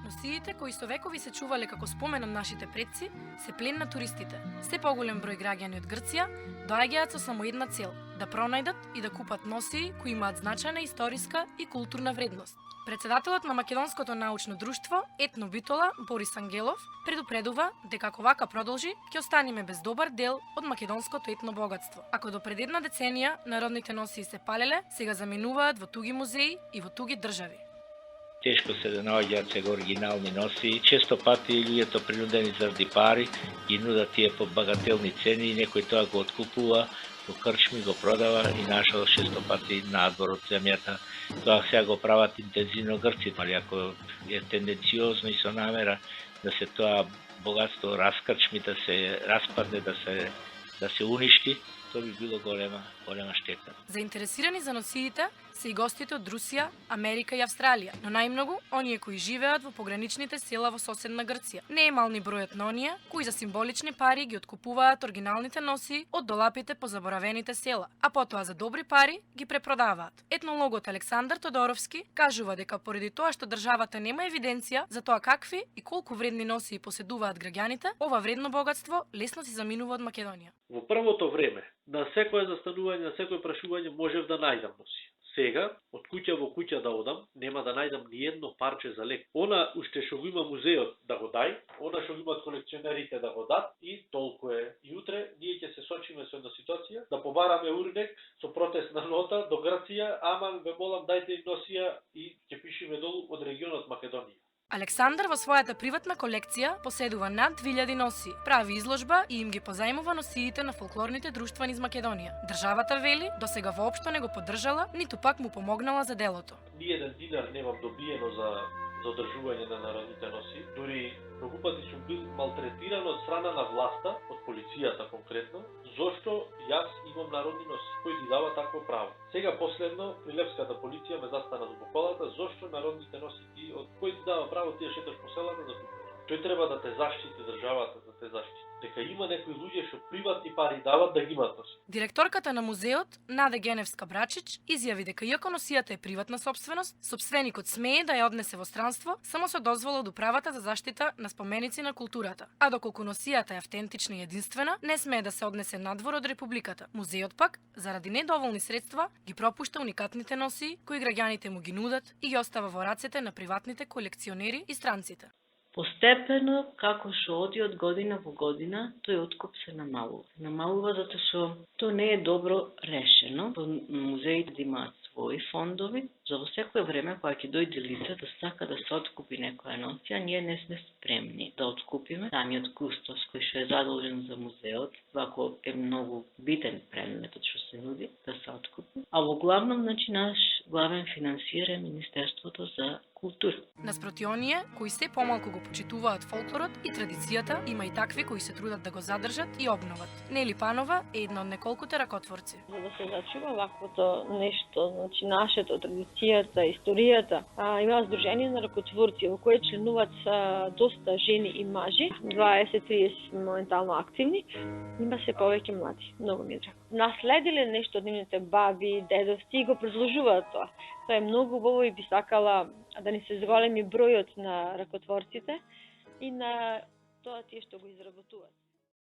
Носиите кои со векови се чувале како спомен од нашите предци, се плен на туристите. Се поголем број граѓани од Грција доаѓаат со само една цел – да пронајдат и да купат носии кои имаат значајна историска и културна вредност. Председателот на Македонското научно друштво Етно Битола Борис Ангелов предупредува дека ако вака продолжи, ќе останеме без добар дел од македонското етно богатство. Ако до пред една деценија народните носии се палеле, сега заминуваат во туги музеи и во туги држави. Тешко се да наоѓаат сега оригинални носи. Често пати луѓето принудени заради пари ги нудат тие по багателни цени и некој тоа го откупува, го крчми, го продава и нашо често пати надвор од земјата. Тоа сега го прават интензивно грците, али ако е тенденциозно и со намера да се тоа богатство раскрчми, да се распадне, да се уништи, тоа би било голема штета. Заинтересирани за носиите се и гостите од Русија, Америка и Австралија, но најмногу оние кои живеат во пограничните села во соседна Грција. Не е мал ни бројот на оние кои за символични пари ги откупуваат оригиналните носии од долапите по заборавените села, а потоа за добри пари ги препродаваат. Етнологот Александар Тодоровски кажува дека поради тоа што државата нема евиденција за тоа какви и колку вредни носии поседуваат граѓаните, ова вредно богатство лесно си заминува од Македонија. Во првото време, на секое застанување, на секое прашување можев да најдам носи. Сега, од куќа во куќа да одам, нема да најдам ни едно парче за лек. Она уште што го има музеот да го дај, она што го имат колекционерите да го дат и толку е. И утре ние ќе се сочиме со една ситуација да побараме урнек со протестна нота до Грција, ама ве молам дајте им носија и ќе пишеме долу од регионот Македонија. Александар во својата приватна колекција поседува над 2000 носии, прави изложба и им ги позајмува носиите на фолклорните друштва низ Македонија. Државата вели досега воопшто не го поддржала, ниту пак му помогнала за делото. Ни еден динар немам добиено за одржување на народните носи. Дури многу пати сум бил малтретиран од страна на власта, од полицијата конкретно, зошто јас имам народни носи, кои ти дава такво право. Сега последно прилепската полиција ме застана до колата, зошто народните носи ти од кој ти дава право ти да шеташ по селата да купиш. Тој треба да те заштити државата, да те заштити. Дека има некои луѓе што приватни пари дават да ги имат носи. Директорката на музеот, Наде Геневска Брачич, изјави дека иако носијата е приватна сопственост, сопственикот смее да ја однесе во странство само со дозвола од управата за заштита на споменици на културата. А доколку носијата е автентична и единствена, не смее да се однесе надвор од републиката. Музеот пак, заради недоволни средства, ги пропушта уникатните носии кои граѓаните му ги нудат и ги остава во рацете на приватните колекционери и странците. Постепено, како што оди од година во година, тој откуп се намалува. Намалува затоа што тоа не е добро решено. Музеите да имаат своји фондови, за во секое време кога ќе дојде лице да сака да се откупи некоја носија, ние не сме спремни да откупиме. Самиот кустос кој што е задолжен за музеот, вако е многу битен предметот што се нуди да се откупи. А во главном, наш главен финансир е Министерството за култура. Наспроти оние кои се помалку го почитуваат фолклорот и традицијата, има и такви кои се трудат да го задржат и обноват. Нели Панова е една од неколкуте ракотворци. За да се зачува ваквото нешто, значи нашето традицијата, историјата, има Сдружение на ракотворци во кое членуваат доста жени и мажи, 20-30 моментално активни, има се повеќе млади, многу ми е драго. Наследиле нешто од нивните баби, дедовци и го продолжуваат тоа. Тоа е многу убаво и би сакала да ни се зголеми бројот на ракотворците и на тоа тие што го изработуваат.